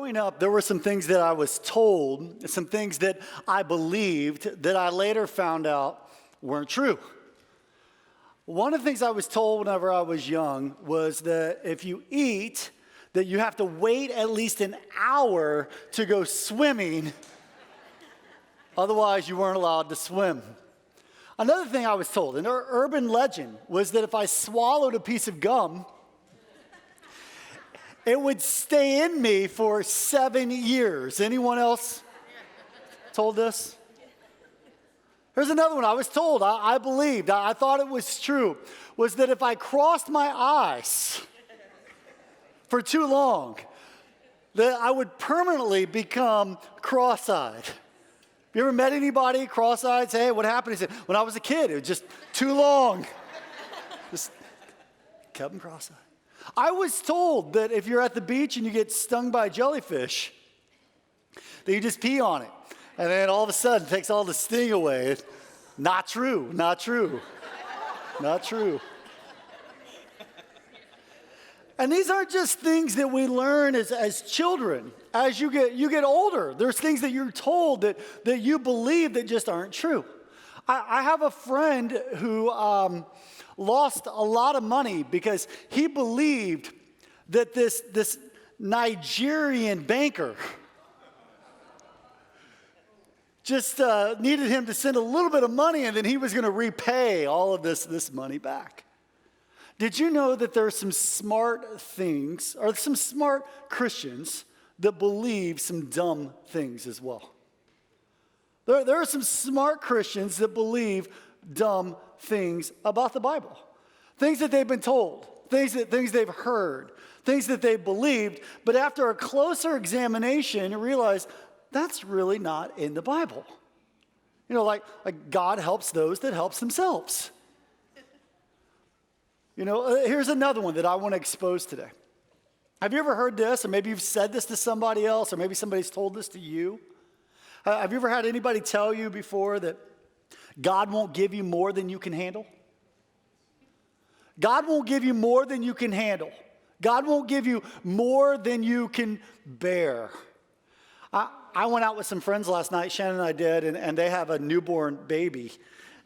growing up, there were some things that I was told, some things that I believed that I later found out weren't true. One of the things I was told whenever I was young was that if you eat, that you have to wait at least an hour to go swimming, otherwise you weren't allowed to swim. Another thing I was told, an urban legend, was that if I swallowed a piece of gum, it would stay in me for 7 years. Anyone else told this? Here's another one I was told, I believed, I thought it was true, was that if I crossed my eyes for too long, that I would permanently become cross-eyed. You ever met anybody cross-eyed? Say, hey, what happened? He said, when I was a kid, it was just too long. Just kept them cross-eyed. I was told that if you're at the beach and you get stung by a jellyfish, that you just pee on it. And then all of a sudden, it takes all the sting away. Not true, not true, not true. And these aren't just things that we learn as children. As you get older, there's things that you're told that you believe that just aren't true. I have a friend who lost a lot of money because he believed that this Nigerian banker just needed him to send a little bit of money and then he was going to repay all of this money back. Did you know that there are some smart things, or some smart Christians that believe some dumb things as well? There are some smart Christians that believe dumb things about the Bible. Things that they've been told, things they've heard, things that they've believed, but after a closer examination, you realize that's really not in the Bible. You know, like God helps those that helps themselves. You know, here's another one that I want to expose today. Have you ever heard this, or maybe you've said this to somebody else, or maybe somebody's told this to you? Have you ever had anybody tell you before that God won't give you more than you can handle? God won't give you more than you can handle. God won't give you more than you can bear. I went out with some friends last night, Shannon and I did, and they have a newborn baby.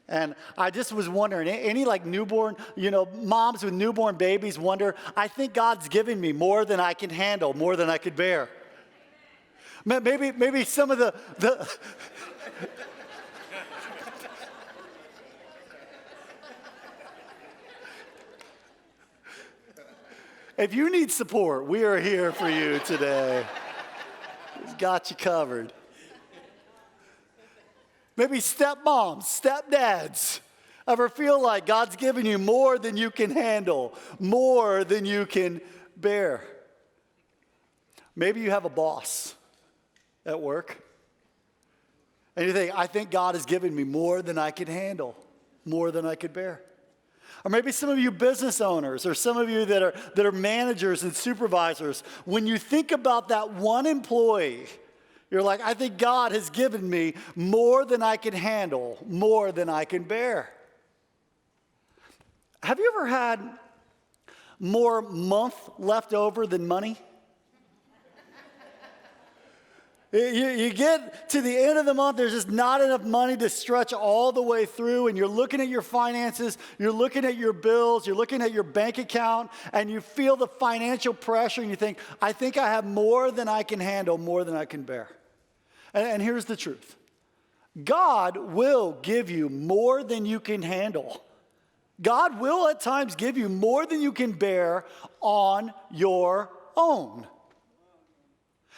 And I just was wondering, any like newborn, moms with newborn babies wonder, I think God's giving me more than I can handle, more than I could bear. Maybe some of the if you need support, we are here for you today. We've got you covered. Maybe stepmoms, stepdads, ever feel like God's given you more than you can handle, more than you can bear? Maybe you have a boss at work, and you think, I think God has given me more than I can handle, more than I could bear. Or maybe some of you business owners, or some of you that are managers and supervisors, when you think about that one employee, you're like, I think God has given me more than I can handle, more than I can bear. Have you ever had more month left over than money? You get to the end of the month, there's just not enough money to stretch all the way through, and you're looking at your finances, you're looking at your bills, you're looking at your bank account, and you feel the financial pressure, and you think, I think I have more than I can handle, more than I can bear. And here's the truth. God will give you more than you can handle. God will at times give you more than you can bear on your own.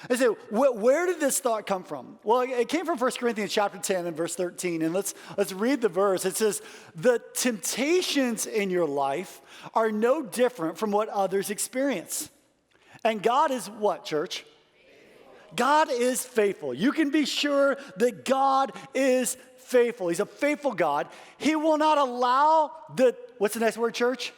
I say, where did this thought come from? Well, it came from 1 Corinthians chapter 10 and verse 13. And let's read the verse. It says, the temptations in your life are no different from what others experience. And God is what, church? God is faithful. You can be sure that God is faithful. He's a faithful God. He will not allow what's the next word, church?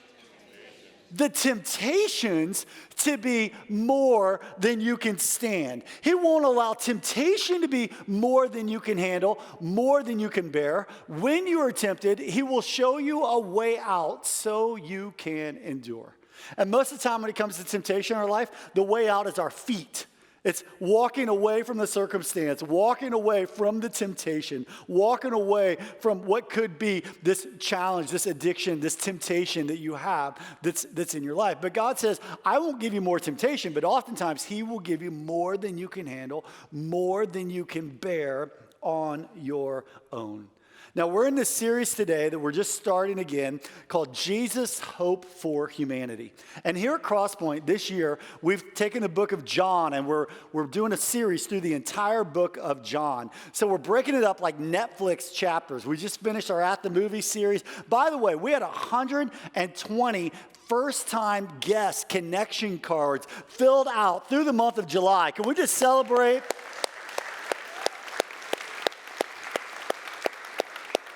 The temptations to be more than you can stand. He won't allow temptation to be more than you can handle, more than you can bear. When you are tempted, He will show you a way out so you can endure. And most of the time when it comes to temptation in our life, the way out is our feet. It's walking away from the circumstance, walking away from the temptation, walking away from what could be this challenge, this addiction, this temptation that you have that's in your life. But God says, I won't give you more temptation, but oftentimes He will give you more than you can handle, more than you can bear on your own. Now, we're in this series today that we're just starting again called Jesus, Hope for Humanity. And here at Crosspoint this year, we've taken the book of John and we're doing a series through the entire book of John. So we're breaking it up like Netflix chapters. We just finished our At the Movie series. By the way, we had 120 first-time guest connection cards filled out through the month of July. Can we just celebrate?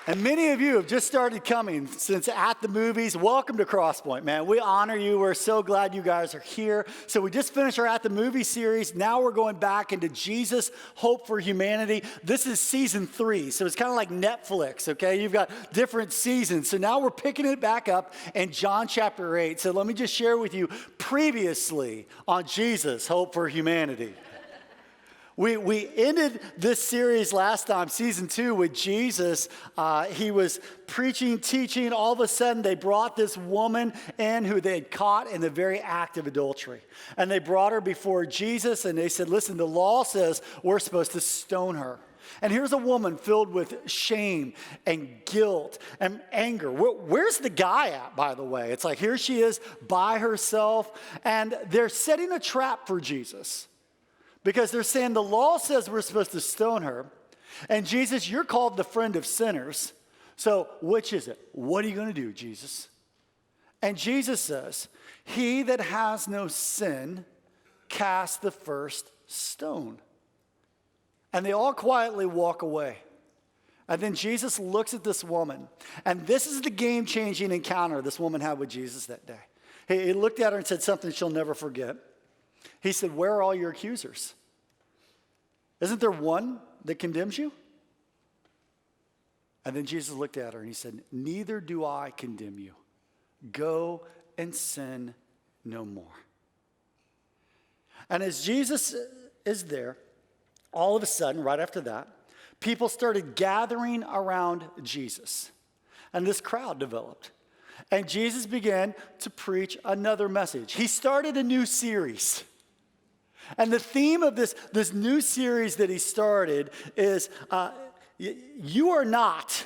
And many of you have just started coming since At the Movies. Welcome to Crosspoint, man. We honor you. We're so glad you guys are here. So we just finished our At the Movie series. Now we're going back into Jesus, Hope for Humanity. This is season 3, so it's kind of like Netflix, okay? You've got different seasons. So now we're picking it back up in John chapter 8. So let me just share with you previously on Jesus, Hope for Humanity. We ended this series last time, season 2, with Jesus. He was preaching, teaching. All of a sudden, they brought this woman in who they had caught in the very act of adultery. And they brought her before Jesus, and they said, listen, the law says we're supposed to stone her. And here's a woman filled with shame and guilt and anger. Where's the guy at, by the way? It's like here she is by herself, and they're setting a trap for Jesus. Because they're saying the law says we're supposed to stone her. And Jesus, you're called the friend of sinners. So which is it? What are you going to do, Jesus? And Jesus says, he that has no sin, cast the first stone. And they all quietly walk away. And then Jesus looks at this woman. And this is the game-changing encounter this woman had with Jesus that day. He looked at her and said something she'll never forget. He said, where are all your accusers? Isn't there one that condemns you? And then Jesus looked at her and he said, neither do I condemn you. Go and sin no more. And as Jesus is there, all of a sudden, right after that, people started gathering around Jesus. And this crowd developed. And Jesus began to preach another message. He started a new series. And the theme of this new series that he started is, you are not,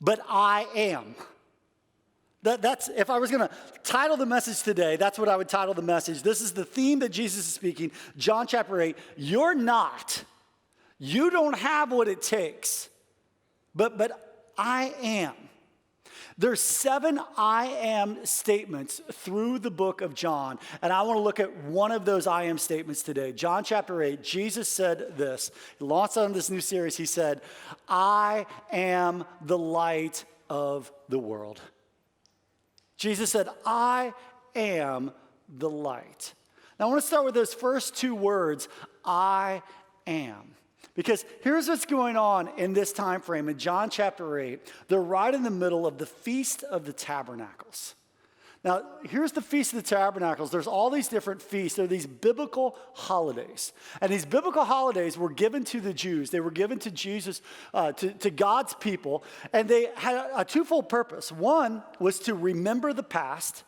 but I am. That's if I was going to title the message today, that's what I would title the message. This is the theme that Jesus is speaking. John chapter 8, you're not. You don't have what it takes, but I am. There's 7 I am statements through the book of John, and I want to look at one of those I am statements today. John chapter 8, Jesus said this. He launched on this new series. He said, I am the light of the world. Jesus said, I am the light. Now I want to start with those first 2 words, I am. Because here's what's going on in this time frame in John chapter 8. They're right in the middle of the Feast of the Tabernacles. Now, here's the Feast of the Tabernacles. There's all these different feasts. There are these biblical holidays. And these biblical holidays were given to the Jews. They were given to Jesus, to God's people. And they had a twofold purpose. One was to remember the past.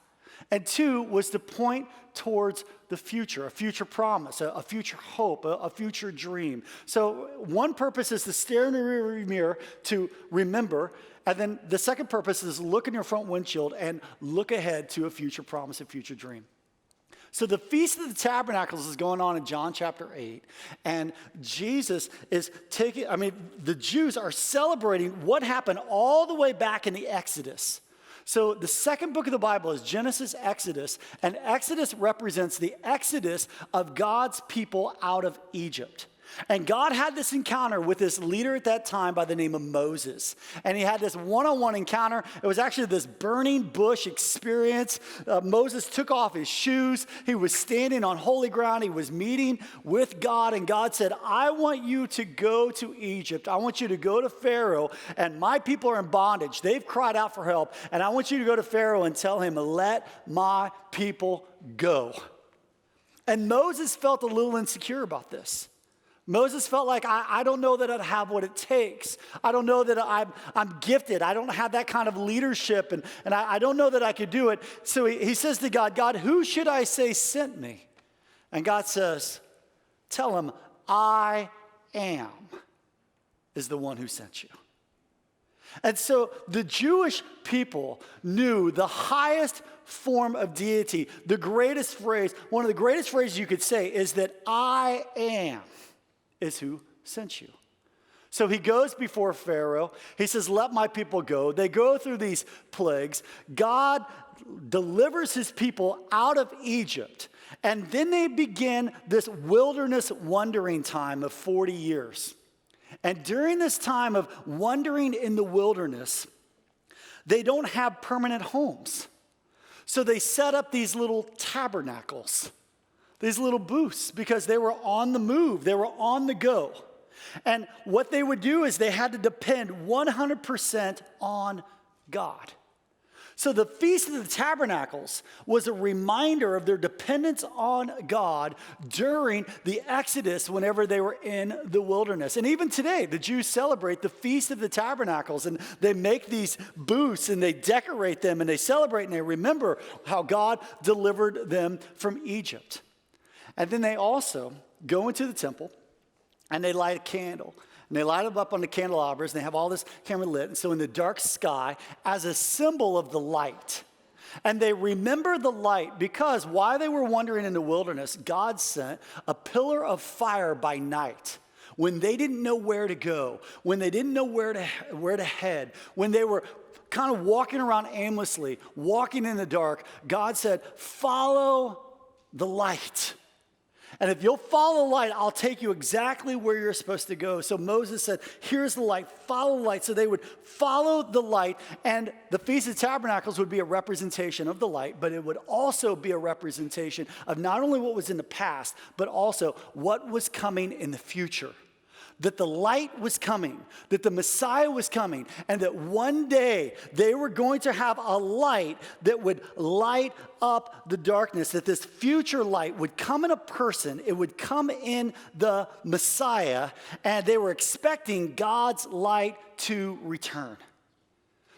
And 2 was to point towards the future, a future promise, a future hope, a future dream. So one purpose is to stare in the rearview mirror to remember, and then the second purpose is look in your front windshield and look ahead to a future promise, a future dream. So the Feast of the Tabernacles is going on in John chapter 8, and Jesus is the Jews are celebrating what happened all the way back in the Exodus. So the second book of the Bible is Genesis, Exodus, and Exodus represents the exodus of God's people out of Egypt. And God had this encounter with this leader at that time by the name of Moses. And he had this one-on-one encounter. It was actually this burning bush experience. Moses took off his shoes. He was standing on holy ground. He was meeting with God. And God said, I want you to go to Egypt. I want you to go to Pharaoh. And my people are in bondage. They've cried out for help. And I want you to go to Pharaoh and tell him, let my people go. And Moses felt a little insecure about this. Moses felt like, I don't know that I'd have what it takes. I don't know that I'm gifted. I don't have that kind of leadership, and I don't know that I could do it. So he says to God, God, who should I say sent me? And God says, tell him, I am is the one who sent you. And so the Jewish people knew the highest form of deity, the greatest phrase, one of the greatest phrases you could say is that I am is who sent you. So he goes before Pharaoh. He says, let my people go. They go through these plagues. God delivers his people out of Egypt. And then they begin this wilderness wandering time of 40 years. And during this time of wandering in the wilderness, they don't have permanent homes. So they set up these little tabernacles, these little booths, because they were on the move, they were on the go. And what they would do is they had to depend 100% on God. So the Feast of the Tabernacles was a reminder of their dependence on God during the Exodus whenever they were in the wilderness. And even today, the Jews celebrate the Feast of the Tabernacles, and they make these booths and they decorate them and they celebrate and they remember how God delivered them from Egypt. And then they also go into the temple and they light a candle. And they light them up on the candelabras, and they have all this camera lit. And so in the dark sky, as a symbol of the light. And they remember the light because while they were wandering in the wilderness, God sent a pillar of fire by night. When they didn't know where to go, when they didn't know where to head, when they were kind of walking around aimlessly, walking in the dark, God said, follow the light. And if you'll follow the light, I'll take you exactly where you're supposed to go. So Moses said, here's the light, follow the light. So they would follow the light, and the Feast of Tabernacles would be a representation of the light, but it would also be a representation of not only what was in the past, but also what was coming in the future. That the light was coming, that the Messiah was coming, and that one day they were going to have a light that would light up the darkness, that this future light would come in a person, it would come in the Messiah, and they were expecting God's light to return.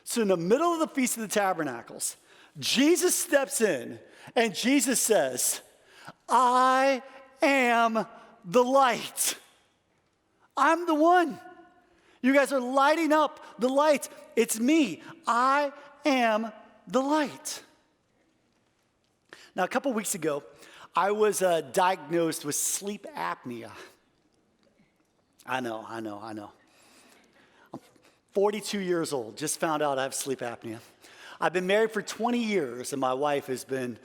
So in the middle of the Feast of the Tabernacles, Jesus steps in, and Jesus says, I am the light. I'm the one. You guys are lighting up the light. It's me. I am the light. Now, a couple weeks ago, I was diagnosed with sleep apnea. I know. I'm 42 years old. Just found out I have sleep apnea. I've been married for 20 years, and my wife has been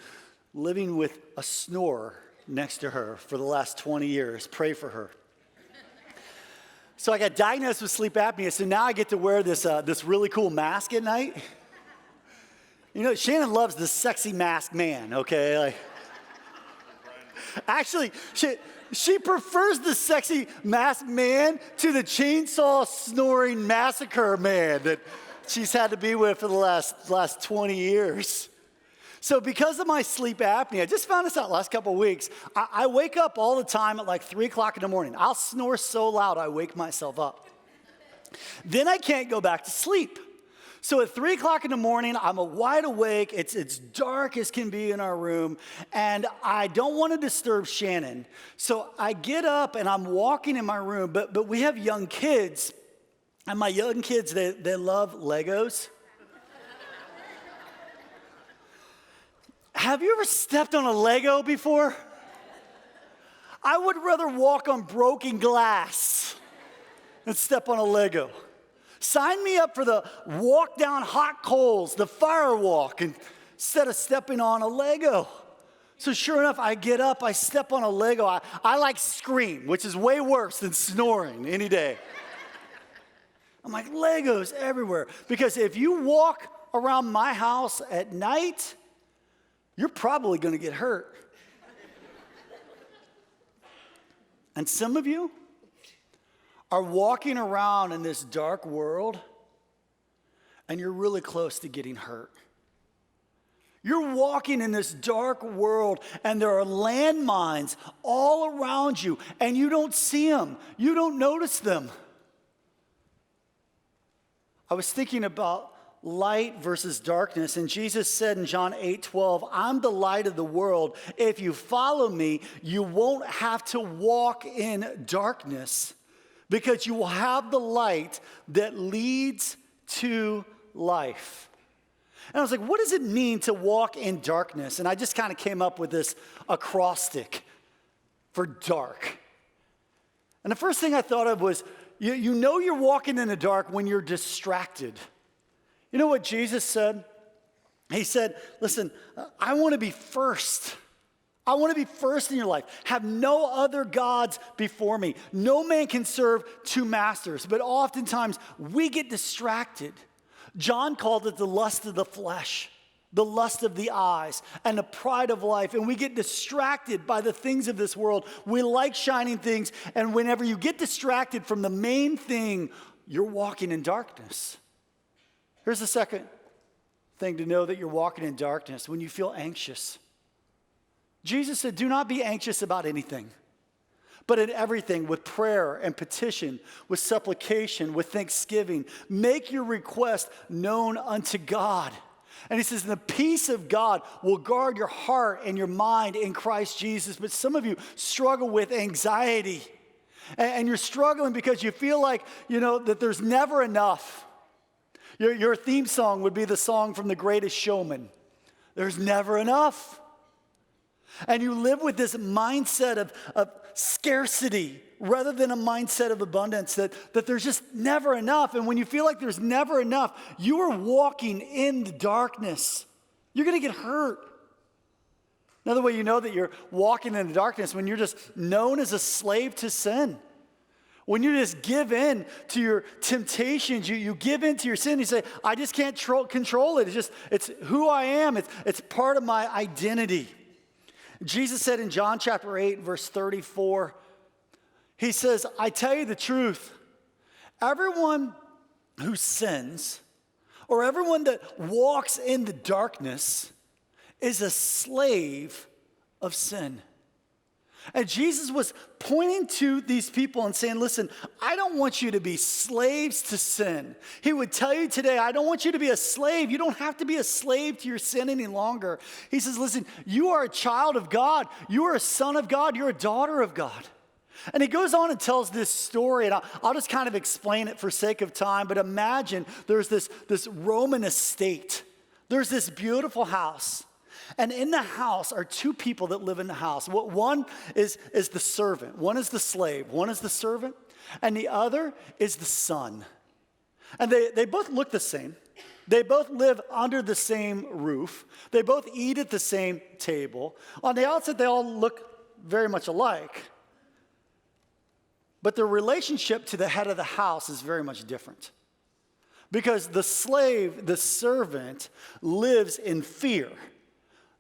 living with a snorer next to her for the last 20 years. Pray for her. So I got diagnosed with sleep apnea, so now I get to wear this really cool mask at night. You know, Shannon loves the sexy masked man, okay? Like, actually, she prefers the sexy masked man to the chainsaw snoring massacre man that she's had to be with for the last 20 years. So because of my sleep apnea, I just found this out last couple of weeks, I wake up all the time at like 3 o'clock in the morning. I'll snore so loud I wake myself up. Then I can't go back to sleep. So at 3 o'clock in the morning, I'm wide awake. It's dark as can be in our room, and I don't want to disturb Shannon. So I get up and I'm walking in my room, but we have young kids, and my young kids, they love Legos. Have you ever stepped on a Lego before? I would rather walk on broken glass than step on a Lego. Sign me up for the walk down hot coals, the fire walk, instead of stepping on a Lego. So sure enough, I get up, I step on a Lego. I like scream, which is way worse than snoring any day. I'm like, Legos everywhere. Because if you walk around my house at night, you're probably going to get hurt. And some of you are walking around in this dark world, and you're really close to getting hurt. You're walking in this dark world, and there are landmines all around you, and you don't see them. You don't notice them. I was thinking about light versus darkness, and Jesus said in John 8:12, I'm the light of the world. If you follow me, you won't have to walk in darkness, because you will have the light that leads to life. And I was like, what does it mean to walk in darkness? And I just kind of came up with this acrostic for dark. And the first thing I thought of was, you know you're walking in the dark when you're distracted. You know what Jesus said? He said, listen, I want to be first. I want to be first in your life. Have no other gods before me. No man can serve two masters. But oftentimes we get distracted. John called it the lust of the flesh, the lust of the eyes, and the pride of life. And we get distracted by the things of this world. We like shining things. And whenever you get distracted from the main thing, you're walking in darkness. Here's the second thing to know that you're walking in darkness: when you feel anxious. Jesus said, do not be anxious about anything, but in everything, with prayer and petition, with supplication, with thanksgiving, make your request known unto God. And he says, the peace of God will guard your heart and your mind in Christ Jesus. But some of you struggle with anxiety, and you're struggling because you feel like, that there's never enough. Your theme song would be the song from The Greatest Showman. There's never enough. And you live with this mindset of scarcity rather than a mindset of abundance, that there's just never enough. And when you feel like there's never enough, you are walking in the darkness. You're going to get hurt. Another way you know that you're walking in the darkness, when you're just known as a slave to sin. When you just give in to your temptations, you give in to your sin, you say, I just can't control it. It's who I am. It's part of my identity. Jesus said in John chapter 8, verse 34, he says, I tell you the truth, everyone who sins, or everyone that walks in the darkness, is a slave of sin. And Jesus was pointing to these people and saying, listen, I don't want you to be slaves to sin. He would tell you today, I don't want you to be a slave. You don't have to be a slave to your sin any longer. He says, listen, you are a child of God. You are a son of God. You're a daughter of God. And he goes on and tells this story, and I'll just kind of explain it for sake of time. But imagine there's this Roman estate. There's this beautiful house. And in the house are two people that live in the house. One is the servant. One is the slave. One is the servant. And the other is the son. And they both look the same. They both live under the same roof. They both eat at the same table. On the outset, they all look very much alike. But their relationship to the head of the house is very much different. Because the slave, the servant, lives in fear.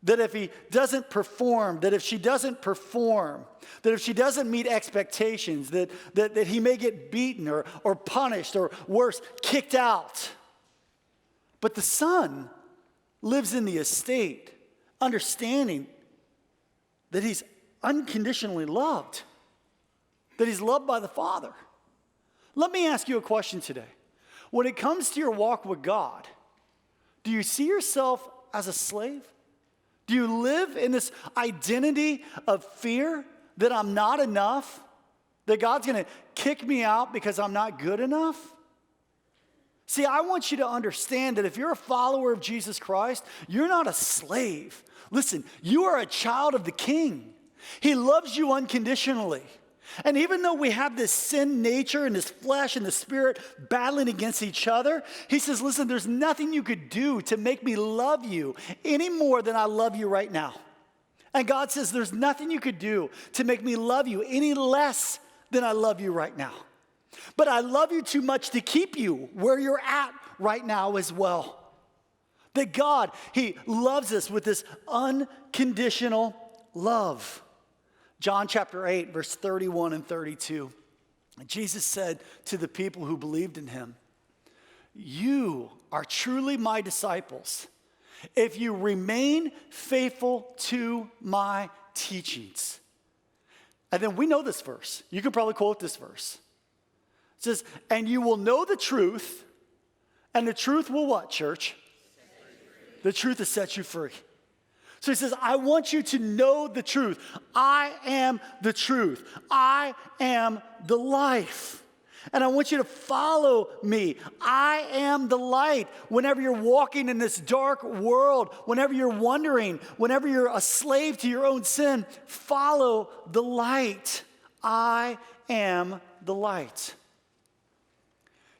That if he doesn't perform, that if she doesn't perform, that if she doesn't meet expectations, that he may get beaten or punished or worse, kicked out. But the son lives in the estate, understanding that he's unconditionally loved, that he's loved by the Father. Let me ask you a question today. When it comes to your walk with God, do you see yourself as a slave? Do you live in this identity of fear that I'm not enough? That God's going to kick me out because I'm not good enough? See, I want you to understand that if you're a follower of Jesus Christ, you're not a slave. Listen, you are a child of the King. He loves you unconditionally. And even though we have this sin nature and this flesh and the spirit battling against each other, he says, listen, there's nothing you could do to make me love you any more than I love you right now. And God says, there's nothing you could do to make me love you any less than I love you right now. But I love you too much to keep you where you're at right now as well. That God, he loves us with this unconditional love. John chapter 8, verse 31 and 32. Jesus said to the people who believed in him, you are truly my disciples if you remain faithful to my teachings. And then we know this verse. You can probably quote this verse. It says, and you will know the truth, and the truth will what, church? The truth will set you free. So he says, I want you to know the truth. I am the truth. I am the life. And I want you to follow me. I am the light. Whenever you're walking in this dark world, whenever you're wondering, whenever you're a slave to your own sin, follow the light. I am the light.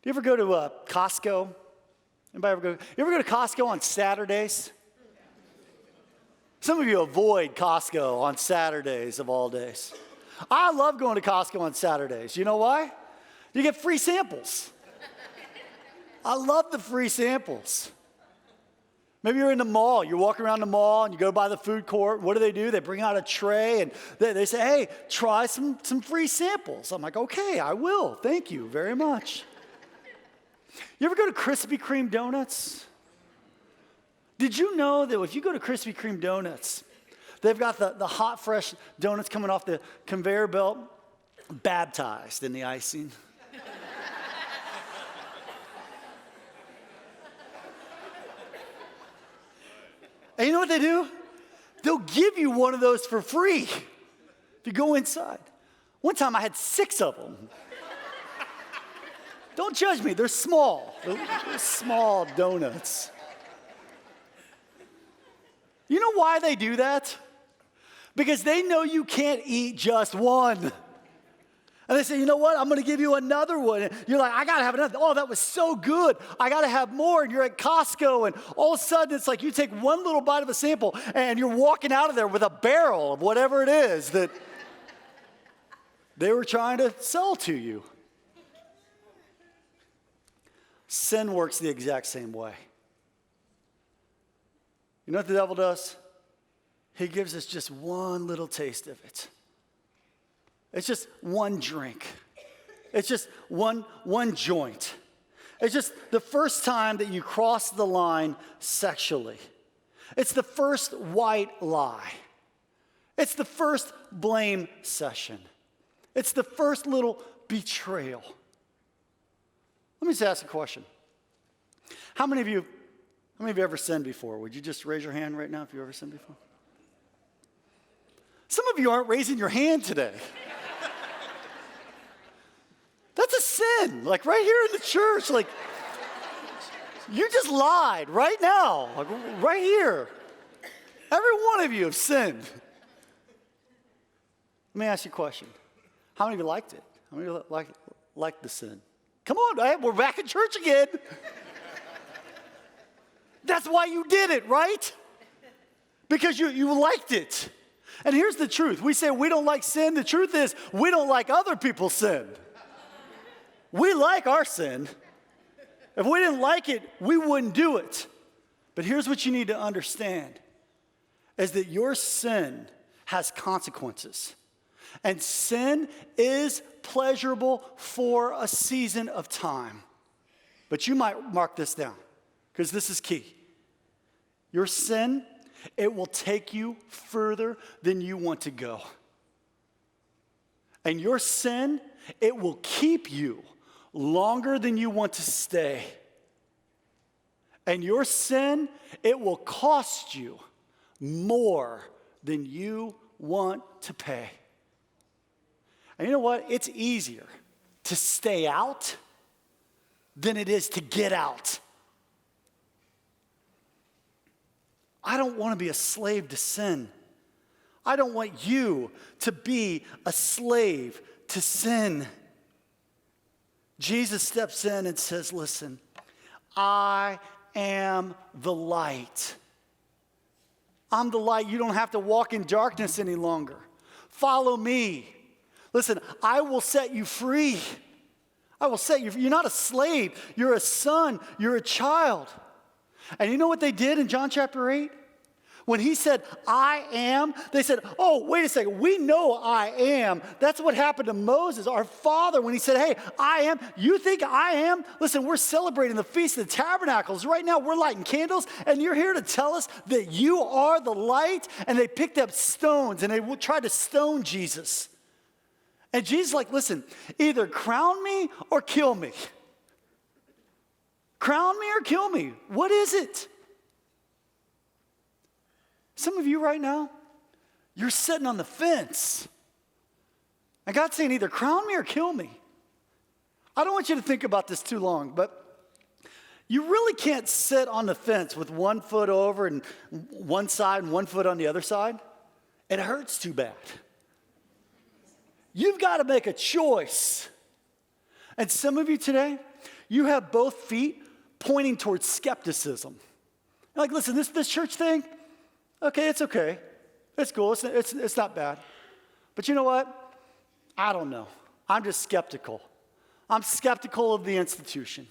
Do you ever go to Costco? Anybody ever go? You ever go to Costco on Saturdays? Some of you avoid Costco on Saturdays of all days. I love going to Costco on Saturdays. You know why? You get free samples. I love the free samples. Maybe you're in the mall. You're walking around the mall and you go by the food court. What do? They bring out a tray and they say, hey, try some free samples. I'm like, okay, I will. Thank you very much. You ever go to Krispy Kreme donuts? Did you know that if you go to Krispy Kreme donuts, they've got the hot, fresh donuts coming off the conveyor belt, baptized in the icing? And you know what they do? They'll give you one of those for free if you go inside. One time I had 6 of them. Don't judge me, they're small. They're small donuts. You know why they do that? Because they know you can't eat just one. And they say, you know what? I'm going to give you another one. And you're like, I got to have another. Oh, that was so good. I got to have more. And you're at Costco, and all of a sudden, it's like you take one little bite of a sample, and you're walking out of there with a barrel of whatever it is that they were trying to sell to you. Sin works the exact same way. You know what the devil does? He gives us just one little taste of it. It's just one drink. It's just one joint. It's just the first time that you cross the line sexually. It's the first white lie. It's the first blame session. It's the first little betrayal. Let me just ask a question. How many of you ever sinned before? Would you just raise your hand right now if you ever sinned before? Some of you aren't raising your hand today. That's a sin, like right here in the church. Like, you just lied right now, like right here. Every one of you have sinned. Let me ask you a question. How many of you liked it? How many of you liked the sin? Come on, we're back in church again. That's why you did it, right? Because you liked it. And here's the truth. We say we don't like sin. The truth is we don't like other people's sin. We like our sin. If we didn't like it, we wouldn't do it. But here's what you need to understand, is that your sin has consequences. And sin is pleasurable for a season of time. But you might mark this down, because this is key. Your sin, it will take you further than you want to go. And your sin, it will keep you longer than you want to stay. And your sin, it will cost you more than you want to pay. And you know what? It's easier to stay out than it is to get out. I don't want to be a slave to sin. I don't want you to be a slave to sin. Jesus steps in and says, listen, I am the light. I'm the light. You don't have to walk in darkness any longer. Follow me. Listen, I will set you free. I will set you free. You're not a slave. You're a son. You're a child. And you know what they did in John chapter 8? When he said, I am, they said, oh, wait a second, we know I am. That's what happened to Moses, our father, when he said, hey, I am. You think I am? Listen, we're celebrating the Feast of the Tabernacles. Right now, we're lighting candles, and you're here to tell us that you are the light? And they picked up stones, and they tried to stone Jesus. And Jesus is like, listen, either crown me or kill me. Crown me or kill me. What is it? Some of you right now, you're sitting on the fence. And God's saying either crown me or kill me. I don't want you to think about this too long, but you really can't sit on the fence with one foot over and one side and one foot on the other side. It hurts too bad. You've got to make a choice. And some of you today, you have both feet pointing towards skepticism. You're like, listen, this church thing, okay, it's okay. It's cool. It's not bad. But you know what? I don't know. I'm just skeptical. I'm skeptical of the institution.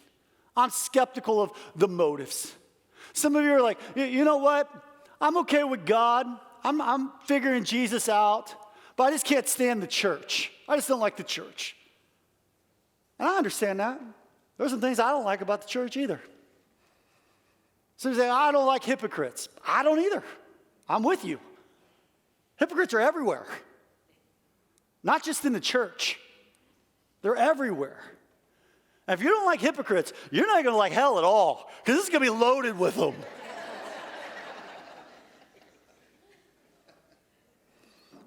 I'm skeptical of the motives. Some of you are like, you know what? I'm okay with God. I'm figuring Jesus out. But I just can't stand the church. I just don't like the church. And I understand that. There's some things I don't like about the church either. Some say, I don't like hypocrites. I don't either. I'm with you. Hypocrites are everywhere. Not just in the church. They're everywhere. And if you don't like hypocrites, you're not going to like hell at all, because this is going to be loaded with them.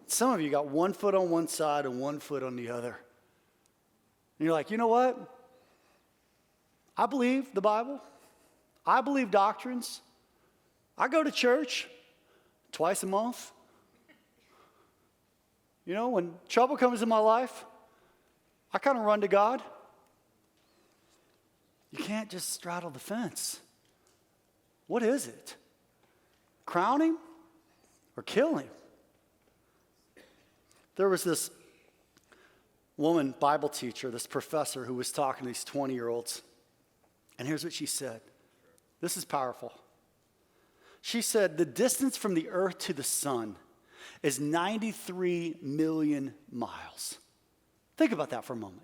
Some of you got one foot on one side and one foot on the other. And you're like, you know what? I believe the Bible. I believe doctrines. I go to church twice a month. You know, when trouble comes in my life, I kind of run to God. You can't just straddle the fence. What is it? Crown him or kill him? There was this woman, Bible teacher, this professor who was talking to these 20-year-olds. And here's what she said. This is powerful. She said, the distance from the earth to the sun is 93 million miles. Think about that for a moment.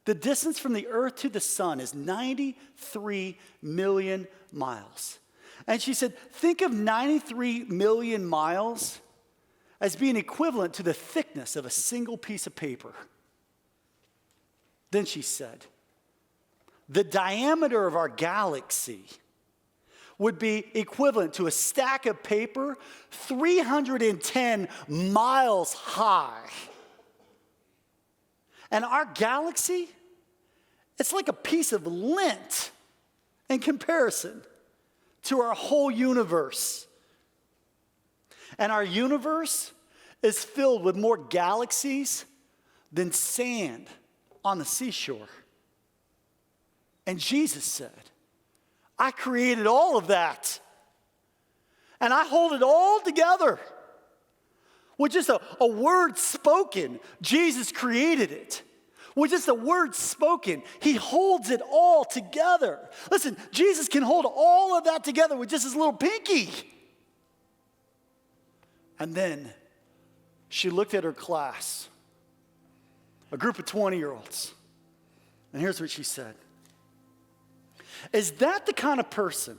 The distance from the earth to the sun is 93 million miles. And she said, think of 93 million miles as being equivalent to the thickness of a single piece of paper. Then she said, the diameter of our galaxy would be equivalent to a stack of paper 310 miles high. And our galaxy, it's like a piece of lint in comparison to our whole universe. And our universe is filled with more galaxies than sand on the seashore. And Jesus said, I created all of that. And I hold it all together. With just a word spoken, Jesus created it. With just a word spoken, he holds it all together. Listen, Jesus can hold all of that together with just his little pinky. And then she looked at her class, a group of 20-year-olds. And here's what she said. Is that the kind of person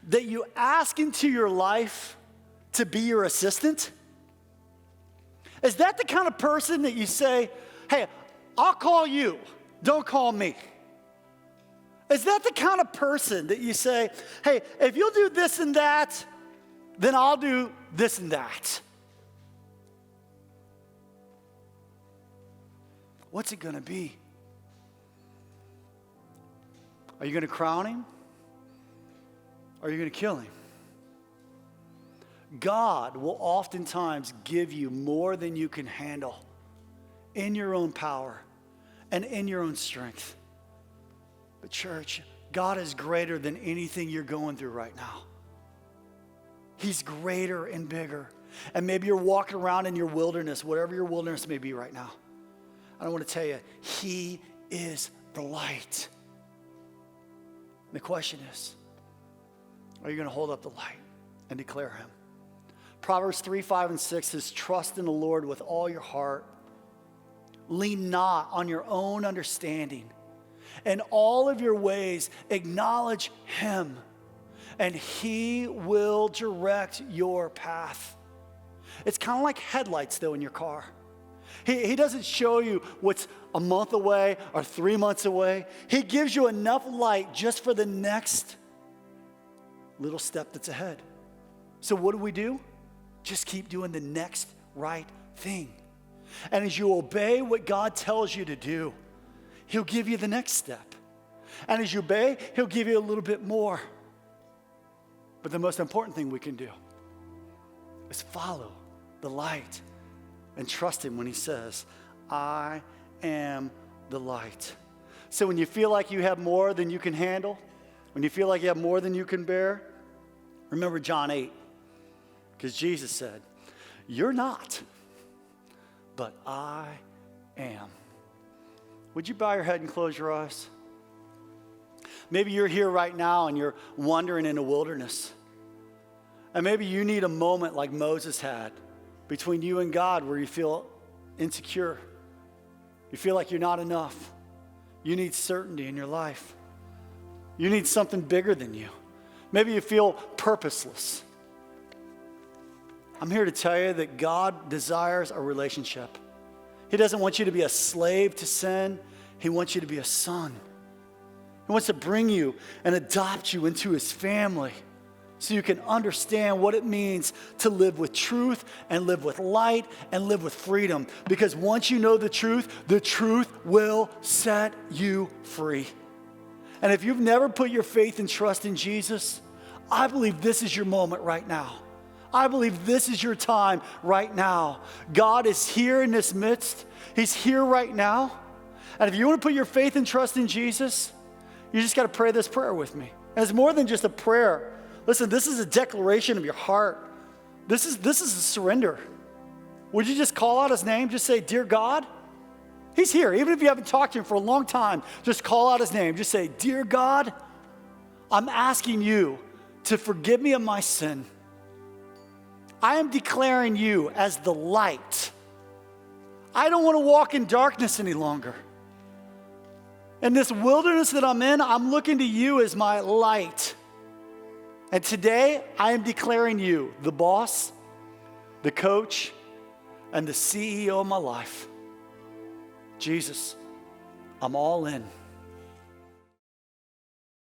that you ask into your life to be your assistant? Is that the kind of person that you say, hey, I'll call you, don't call me? Is that the kind of person that you say, hey, if you'll do this and that, then I'll do this and that? What's it going to be? Are you going to crown him? Or are you going to kill him? God will oftentimes give you more than you can handle in your own power and in your own strength. But church, God is greater than anything you're going through right now. He's greater and bigger. And maybe you're walking around in your wilderness, whatever your wilderness may be right now. I want to tell you, he is the light. And the question is, are you going to hold up the light? and declare him. Proverbs 3, 5, and 6 says, trust in the Lord with all your heart. Lean not on your own understanding. In all of your ways, acknowledge him, and he will direct your path. It's kind of like headlights, though, in your car. He doesn't show you what's a month away or 3 months away. He gives you enough light just for the next little step that's ahead. So what do? Just keep doing the next right thing. And as you obey what God tells you to do, he'll give you the next step. And as you obey, he'll give you a little bit more. But the most important thing we can do is follow the light and trust him when he says, I am the light. So when you feel like you have more than you can handle, when you feel like you have more than you can bear, remember John 8, because Jesus said, you're not, but I am. Would you bow your head and close your eyes? Maybe you're here right now and you're wandering in the wilderness. And maybe you need a moment like Moses had between you and God where you feel insecure. You feel like you're not enough. You need certainty in your life. You need something bigger than you. Maybe you feel purposeless. I'm here to tell you that God desires a relationship. He doesn't want you to be a slave to sin. He wants you to be a son. He wants to bring you and adopt you into his family so you can understand what it means to live with truth and live with light and live with freedom. Because once you know the truth will set you free. And if you've never put your faith and trust in Jesus, I believe this is your moment right now. I believe this is your time right now. God is here in this midst. He's here right now. And if you want to put your faith and trust in Jesus, you just got to pray this prayer with me. And it's more than just a prayer. Listen, this is a declaration of your heart. This is a surrender. Would you just call out his name? Just say, Dear God. He's here. Even if you haven't talked to him for a long time, just call out his name. Just say, Dear God, I'm asking you to forgive me of my sin. I am declaring you as the light. I don't want to walk in darkness any longer. In this wilderness that I'm in, I'm looking to you as my light. And today, I am declaring you the boss, the coach, and the CEO of my life. Jesus, I'm all in.